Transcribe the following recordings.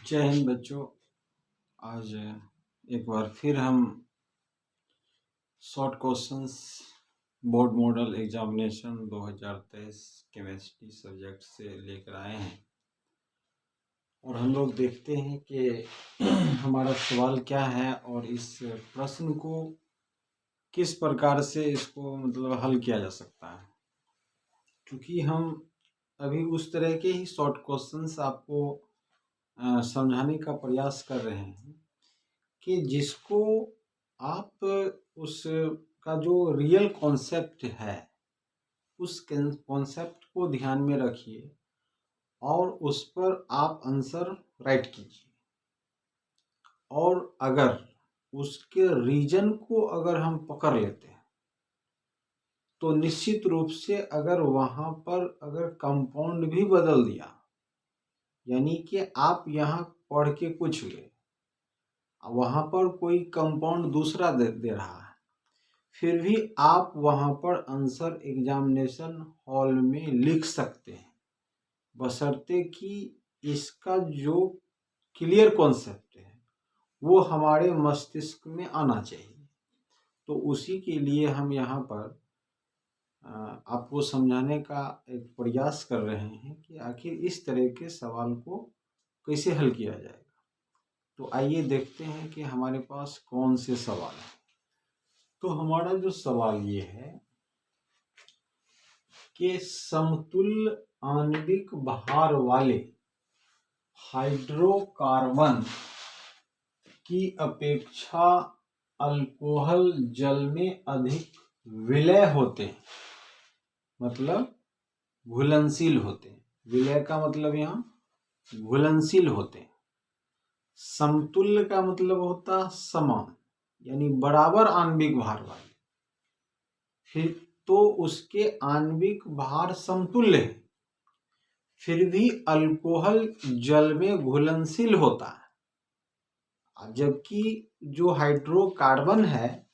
जय हिंद बच्चों। आज एक बार फिर हम short questions board model examination 2023 chemistry subject से लेकर आए हैं और हम लोग देखते हैं कि हमारा सवाल क्या है और इस प्रश्न को किस प्रकार से इसको मतलब हल किया जा सकता है। क्योंकि हम अभी उस तरह के ही शॉर्ट क्वेश्चंस आपको समझाने का प्रयास कर रहे हैं कि जिसको आप उसका जो रियल कॉन्सेप्ट है उस कॉन्सेप्ट को ध्यान में रखिए और उस पर आप आंसर राइट कीजिए। और अगर उसके रीजन को अगर हम पकड़ लेते हैं तो निश्चित रूप से अगर वहाँ पर अगर कंपाउंड भी बदल दिया, यानी कि आप यहाँ पढ़ के कुछ हुए, वहाँ पर कोई कंपाउंड दूसरा दे रहा है, फिर भी आप वहाँ पर आंसर एग्जामिनेशन हॉल में लिख सकते हैं, बशर्ते कि इसका जो क्लियर कॉन्सेप्ट है वो हमारे मस्तिष्क में आना चाहिए। तो उसी के लिए हम यहाँ पर आपको समझाने का एक प्रयास कर रहे हैं कि आखिर इस तरह के सवाल को कैसे हल किया जाएगा। तो आइए देखते हैं कि हमारे पास कौन से सवाल हैं। तो हमारा जो सवाल ये है कि समतुल्य आणविक भार वाले हाइड्रोकार्बन की अपेक्षा अल्कोहल जल में अधिक विलय होते हैं, मतलब घुलनशील होते हैं। विलय का मतलब यहाँ घुलनशील होते हैं। समतुल्य का मतलब होता समान, यानी बराबर आणविक भार वाले। फिर तो उसके आणविक भार समतुल्य है, फिर भी अल्कोहल जल में घुलनशील होता है। जबकि जो हाइड्रोकार्बन है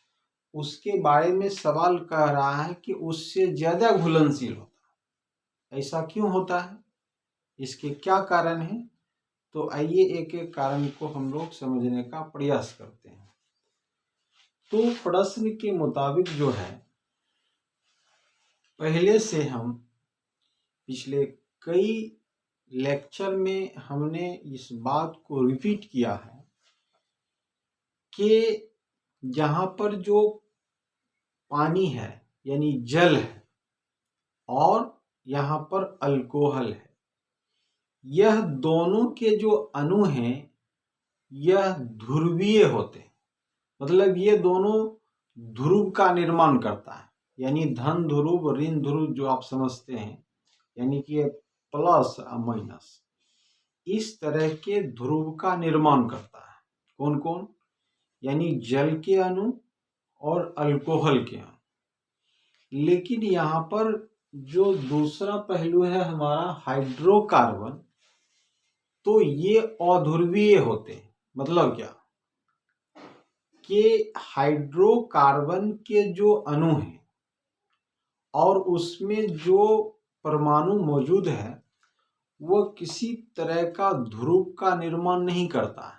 उसके बारे में सवाल कह रहा है कि उससे ज्यादा घुलनशील होता है। ऐसा क्यों होता है, इसके क्या कारण है? तो आइए एक एक कारण को हम लोग समझने का प्रयास करते हैं। तो प्रश्न के मुताबिक जो है, पहले से हम पिछले कई लेक्चर में हमने इस बात को रिपीट किया है कि जहाँ पर जो पानी है यानी जल है और यहाँ पर अल्कोहल है, यह दोनों के जो अणु हैं यह ध्रुवीय होते हैं। मतलब ये दोनों ध्रुव का निर्माण करता है, यानी धन ध्रुव ऋण ध्रुव जो आप समझते हैं, यानी कि प्लस माइनस, इस तरह के ध्रुव का निर्माण करता है। कौन कौन? यानी जल के अणु और अल्कोहल के अणु। लेकिन यहाँ पर जो दूसरा पहलू है हमारा हाइड्रोकार्बन, तो ये अध्रुवीय होते हैं। मतलब क्या कि हाइड्रोकार्बन के जो अणु हैं और उसमें जो परमाणु मौजूद है वो किसी तरह का ध्रुव का निर्माण नहीं करता है।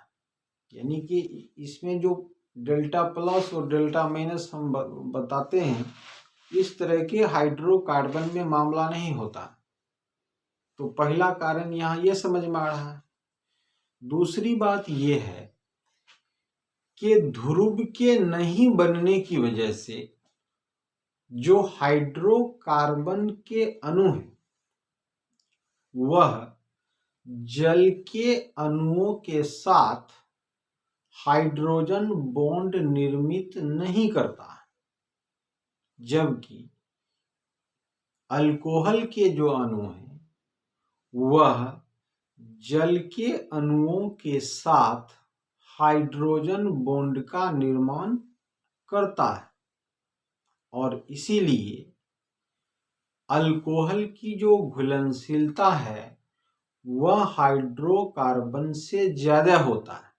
यानी कि इसमें जो डेल्टा प्लस और डेल्टा माइनस हम बताते हैं, इस तरह के हाइड्रोकार्बन में मामला नहीं होता। तो पहला कारण यहाँ ये समझ में आ रहा है। दूसरी बात ये है कि ध्रुव के नहीं बनने की वजह से जो हाइड्रोकार्बन के अणु हैं वह जल के अणुओं के साथ हाइड्रोजन बॉन्ड निर्मित नहीं करता है, जबकि अल्कोहल के जो अणु हैं वह जल के अणुओं के साथ हाइड्रोजन बॉन्ड का निर्माण करता है। और इसीलिए अल्कोहल की जो घुलनशीलता है वह हाइड्रोकार्बन से ज्यादा होता है।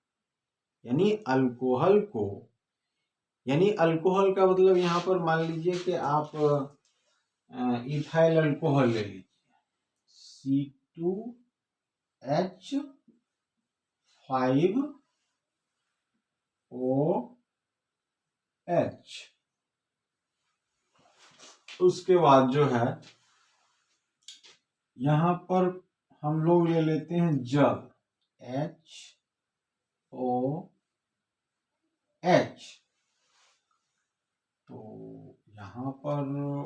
यानी अल्कोहल का मतलब यहाँ पर मान लीजिए कि आप इथाइल अल्कोहल ले लीजिए, C2H 5OH। उसके बाद जो है यहाँ पर हम लोग ले लेते हैं जल, HOH। तो यहाँ पर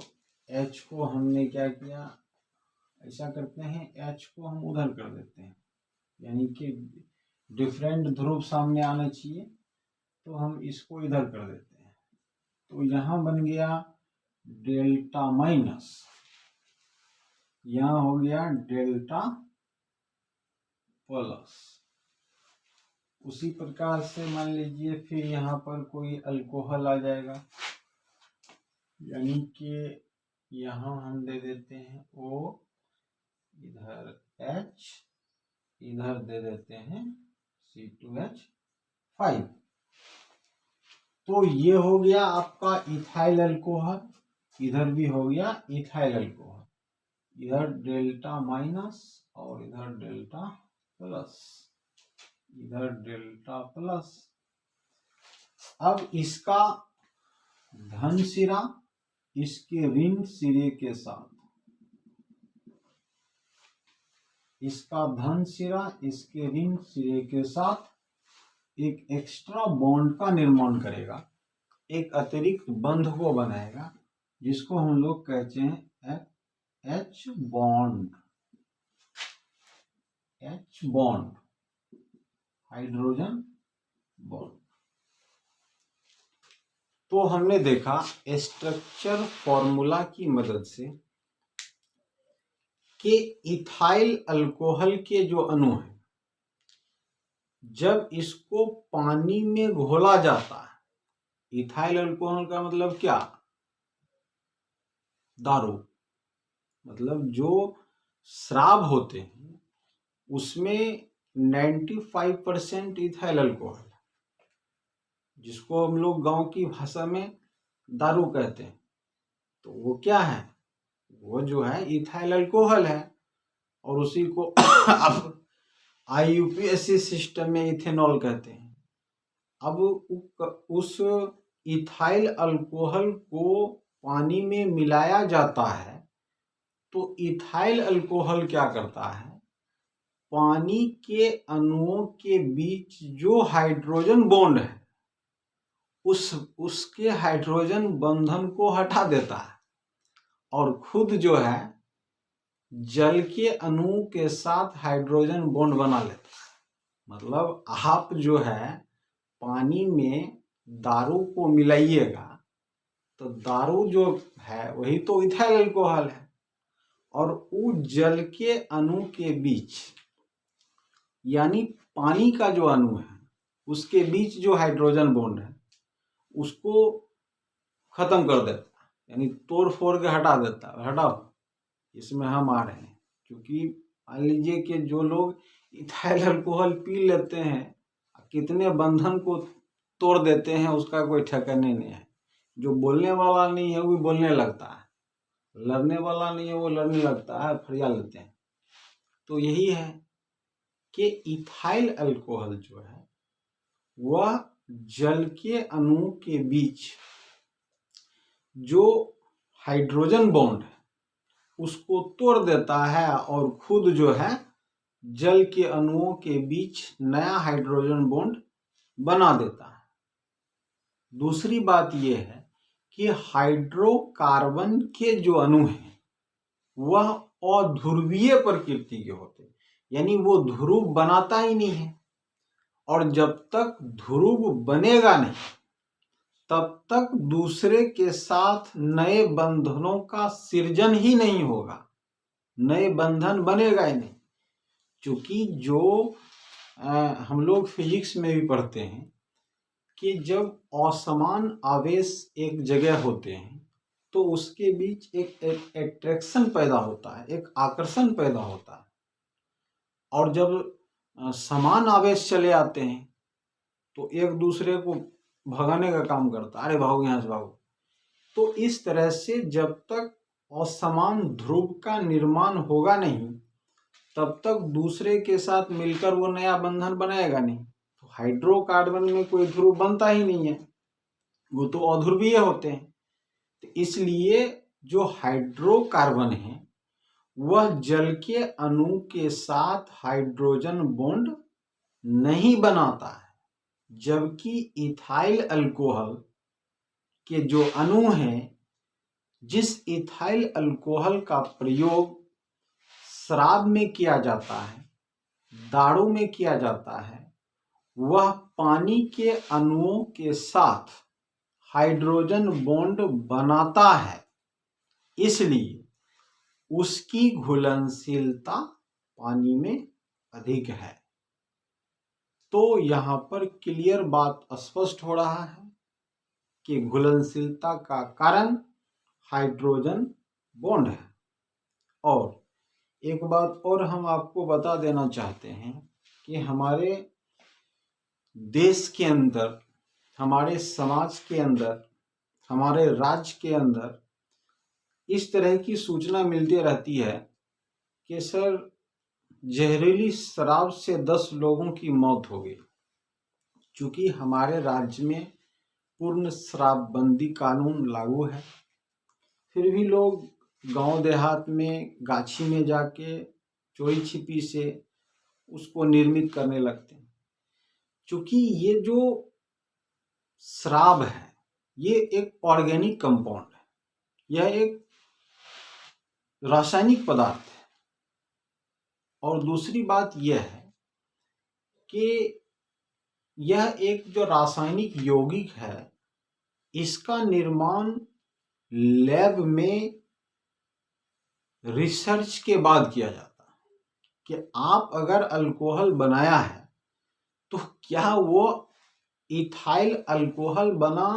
H को हमने क्या किया, ऐसा करते हैं H को हम उधर कर देते हैं, यानी कि डिफरेंट ध्रुव सामने आना चाहिए, तो हम इसको इधर कर देते हैं। तो यहाँ बन गया डेल्टा माइनस, यहाँ हो गया डेल्टा प्लस। उसी प्रकार से मान लीजिए फिर यहाँ पर कोई अल्कोहल आ जाएगा, यानी कि यहाँ हम दे देते हैं O, इधर H, इधर दे देते हैं C2H5। तो ये हो गया आपका इथाइल अल्कोहल, इधर भी हो गया इथाइल अल्कोहल, इधर डेल्टा माइनस और इधर डेल्टा प्लस, इधर डेल्टा प्लस। अब इसका धन सिरा इसके ऋण सिरे के साथ, इसका धन सिरा इसके ऋण सिरे के साथ एक एक्स्ट्रा बॉन्ड का निर्माण करेगा, एक अतिरिक्त बंध को बनाएगा, जिसको हम लोग कहते हैं H bond, H bond, hydrogen bond. तो हमने देखा स्ट्रक्चर फॉर्मूला की मदद से कि इथाइल अल्कोहल के जो अणु हैं, जब इसको पानी में घोला जाता है, इथाइल अल्कोहल का मतलब क्या, दारू, मतलब जो शराब होते हैं उसमें 95% इथाइल अल्कोहल, जिसको हम लोग गांव की भाषा में दारू कहते हैं, तो वो क्या है, वो जो है इथाइल अल्कोहल है। और उसी को अब IUPAC सिस्टम में इथेनॉल कहते हैं। अब उस इथाइल अल्कोहल को पानी में मिलाया जाता है, तो इथाइल अल्कोहल क्या करता है, पानी के अणुओं के बीच जो हाइड्रोजन बॉन्ड है उसके हाइड्रोजन बंधन को हटा देता है और खुद जो है जल के अणु के साथ हाइड्रोजन बॉन्ड बना लेता है। मतलब आप जो है पानी में दारू को मिलाइएगा तो दारू जो है वही तो इथाइल अल्कोहल है, और वो जल के अणु के बीच, यानी पानी का जो अणु है उसके बीच जो हाइड्रोजन बॉन्ड है उसको खत्म कर देता है, यानी तोड़ फोड़ के हटा देता है। हटाओ, इसमें हम आ रहे हैं, क्योंकि मान लीजिए कि जो लोग इथाइल अल्कोहल पी लेते हैं, कितने बंधन को तोड़ देते हैं उसका कोई ठिकाना नहीं है। जो बोलने वाला नहीं है वो भी बोलने लगता है, लड़ने वाला नहीं है वो लड़ने लगता है, फरिया लेते हैं। तो यही है कि इथाइल अल्कोहल जो है वह जल के अणु के बीच जो हाइड्रोजन बॉन्ड है उसको तोड़ देता है और खुद जो है जल के अणुओं के बीच नया हाइड्रोजन बॉन्ड बना देता है। दूसरी बात यह है कि हाइड्रोकार्बन के जो अणु हैं वह अध्रुवीय प्रकृति के होते हैं, यानी वो ध्रुव बनाता ही नहीं है, और जब तक ध्रुव बनेगा नहीं तब तक दूसरे के साथ नए बंधनों का सृजन ही नहीं होगा, नए बंधन बनेगा ही नहीं। क्योंकि जो हम लोग फिजिक्स में भी पढ़ते हैं कि जब असमान आवेश एक जगह होते हैं तो उसके बीच एक एट्रैक्शन पैदा होता है, एक आकर्षण पैदा होता है, और जब समान आवेश चले आते हैं तो एक दूसरे को भगाने का काम करता है, अरे भागो यहाँ से भागो। तो इस तरह से जब तक असमान ध्रुव का निर्माण होगा नहीं तब तक दूसरे के साथ मिलकर वो नया बंधन बनाएगा नहीं। तो हाइड्रोकार्बन में कोई ध्रुव बनता ही नहीं है, वो तो अध्रुवीय होते हैं। तो इसलिए जो हाइड्रोकार्बन है वह जल के अणु के साथ हाइड्रोजन बॉन्ड नहीं बनाता है, जबकि इथाइल अल्कोहल के जो अणु हैं, जिस इथाइल अल्कोहल का प्रयोग शराब में किया जाता है, दारू में किया जाता है, वह पानी के अणुओं के साथ हाइड्रोजन बॉन्ड बनाता है, इसलिए उसकी घुलनशीलता पानी में अधिक है। तो यहाँ पर क्लियर बात स्पष्ट हो रहा है कि घुलनशीलता का कारण हाइड्रोजन बॉन्ड है। और एक बात और हम आपको बता देना चाहते हैं कि हमारे देश के अंदर, हमारे समाज के अंदर, हमारे राज्य के अंदर इस तरह की सूचना मिलती रहती है कि सर जहरीली शराब से 10 लोगों की मौत हो गई। चूँकि हमारे राज्य में पूर्ण शराबबंदी कानून लागू है, फिर भी लोग गांव देहात में गाछी में जाके चोरी छिपी से उसको निर्मित करने लगते हैं। चूँकि ये जो शराब है ये एक ऑर्गेनिक कंपाउंड है, यह एक रासायनिक पदार्थ है। और दूसरी बात यह है कि यह एक जो रासायनिक यौगिक है, इसका निर्माण लैब में रिसर्च के बाद किया जाता है कि आप अगर अल्कोहल बनाया है तो क्या वो इथाइल अल्कोहल बना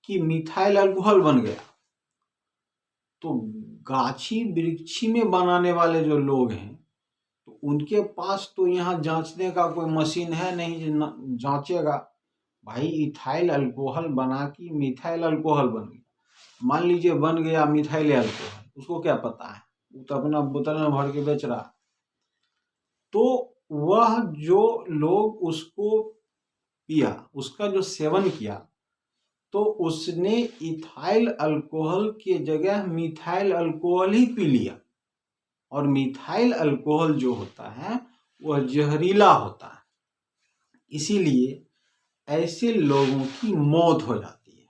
कि मिथाइल अल्कोहल बन गया। तो गाछी वृक्षी में बनाने वाले जो लोग हैं तो उनके पास तो यहाँ जांचने का कोई मशीन है नहीं, जांचेगा भाई इथाइल अल्कोहल बना कि मिथाइल अल्कोहल बन गया। मान लीजिए बन गया मिथाइल अल्कोहल, उसको क्या पता है, वो तो अपना बोतल में भर के बेच रहा। तो वह जो लोग उसको पिया, उसका जो सेवन किया, तो उसने इथाइल अल्कोहल की जगह मिथाइल अल्कोहल ही पी लिया। और मिथाइल अल्कोहल जो होता है वह जहरीला होता है, इसीलिए ऐसे लोगों की मौत हो जाती है।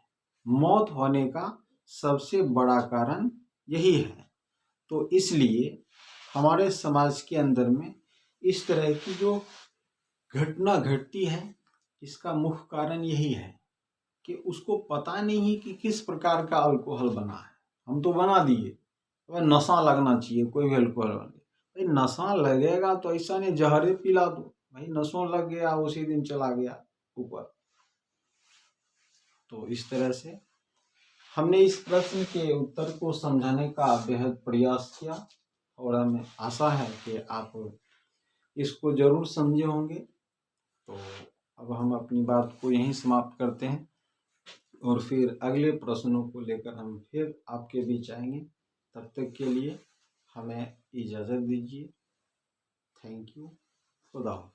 मौत होने का सबसे बड़ा कारण यही है। तो इसलिए हमारे समाज के अंदर में इस तरह की जो घटना घटती है, इसका मुख्य कारण यही है कि उसको पता नहीं है कि किस प्रकार का अल्कोहल बना है। हम तो बना दिए, तो नशा लगना चाहिए, कोई भी अल्कोहल बने। भाई नशा लगेगा तो ऐसा नहीं जहरे पिला दो, भाई नशा लग गया उसी दिन चला गया ऊपर। तो इस तरह से हमने इस प्रश्न के उत्तर को समझाने का बेहद प्रयास किया और हमें आशा है कि आप इसको जरूर समझे होंगे। तो अब हम अपनी बात को यहीं समाप्त करते हैं और फिर अगले प्रश्नों को लेकर हम फिर आपके बीच आएंगे। तब तक के लिए हमें इजाज़त दीजिए। Thank you. खुदा हाफ़िज़।